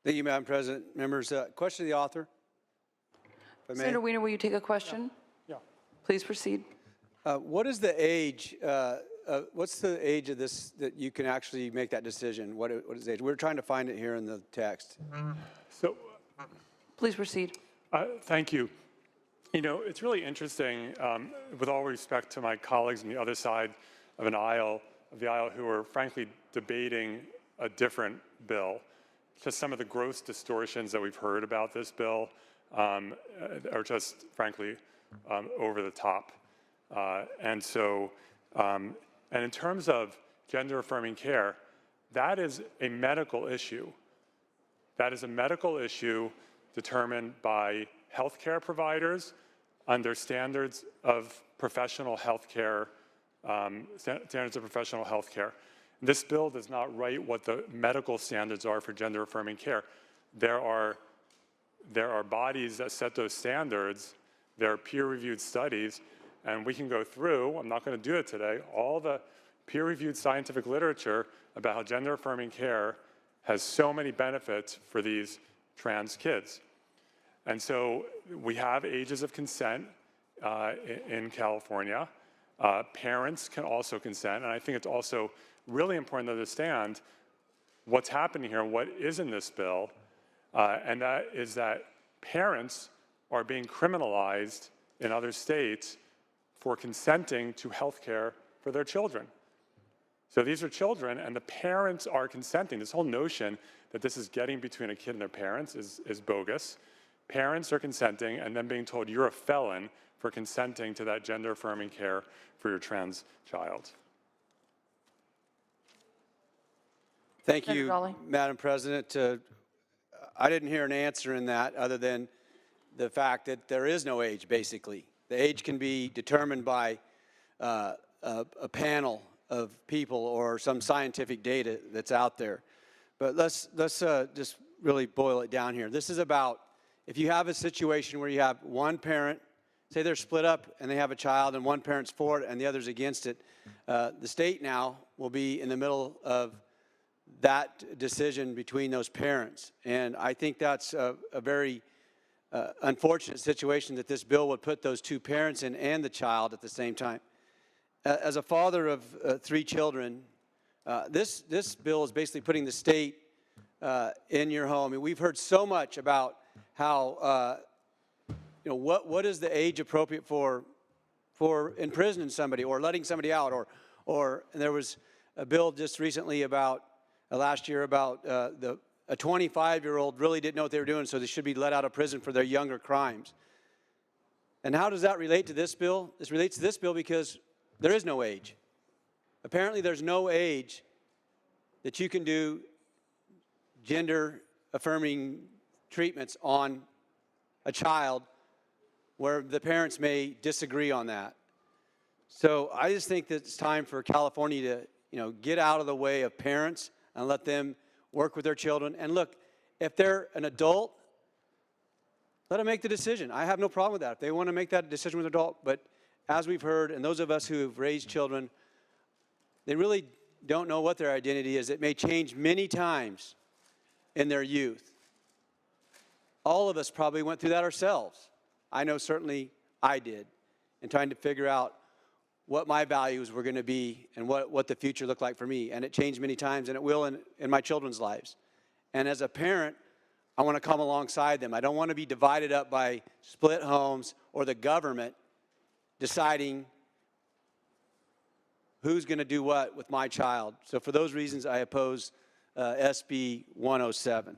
Thank you, Madam President. Members, question to the author. Senator Wiener, will you take a question? Yeah. Please proceed. What is the age? What's the age of this that you can actually make that decision? What is the age? We're trying to find it here in the text. So, Please proceed. thank you. You know, it's really interesting, with all respect to my colleagues on the other side of the aisle who are frankly debating a different bill. Just some of the gross distortions that we've heard about this bill are just frankly over the top. And in terms of gender-affirming care, that is a medical issue. That is a medical issue determined by healthcare providers under standards of professional healthcare, This bill does not write what the medical standards are for gender-affirming care. There are bodies that set those standards. There are peer-reviewed studies, and we can go through, I'm not going to do it today, all the peer-reviewed scientific literature about how gender-affirming care has so many benefits for these trans kids. And so we have ages of consent in California. Parents can also consent, and I think it's also really important to understand what's happening here and what is in this bill, and that is that parents are being criminalized in other states for consenting to health care for their children. So these are children, and the parents are consenting. This whole notion that this is getting between a kid and their parents is bogus. Parents are consenting and then being told you're a felon for consenting to that gender-affirming care for your trans child. Thank Senator you, Dahle. Madam President. I didn't hear an answer in that other than the fact that there is no age, basically. The age can be determined by a panel of people or some scientific data that's out there. But let's just really boil it down here. This is about if you have a situation where you have one parent, say they're split up and they have a child and one parent's for it and the other's against it, the state now will be in the middle of that decision between those parents. And I think that's a very unfortunate situation that this bill would put those two parents in and the child at the same time. As a father of 3 children, this bill is basically putting the state in your home. I mean, we've heard so much about how, what is the age appropriate for imprisoning somebody or letting somebody out, or and there was a bill just recently about last year about a 25-year-old really didn't know what they were doing, so they should be let out of prison for their younger crimes. And how does that relate to this bill? This relates to this bill because there is no age. Apparently, there's no age that you can do gender-affirming treatments on a child where the parents may disagree on that. So I just think that it's time for California to, get out of the way of parents and let them work with their children. And look, if they're an adult, let them make the decision. I have no problem with that. If they want to make that decision with an adult, but as we've heard, and those of us who have raised children, they really don't know what their identity is. It may change many times in their youth. All of us probably went through that ourselves. I know certainly I did, in trying to figure out what my values were going to be and what the future looked like for me. And it changed many times, and it will in my children's lives. And as a parent, I want to come alongside them. I don't want to be divided up by split homes or the government deciding who's going to do what with my child. So for those reasons, I oppose SB 107.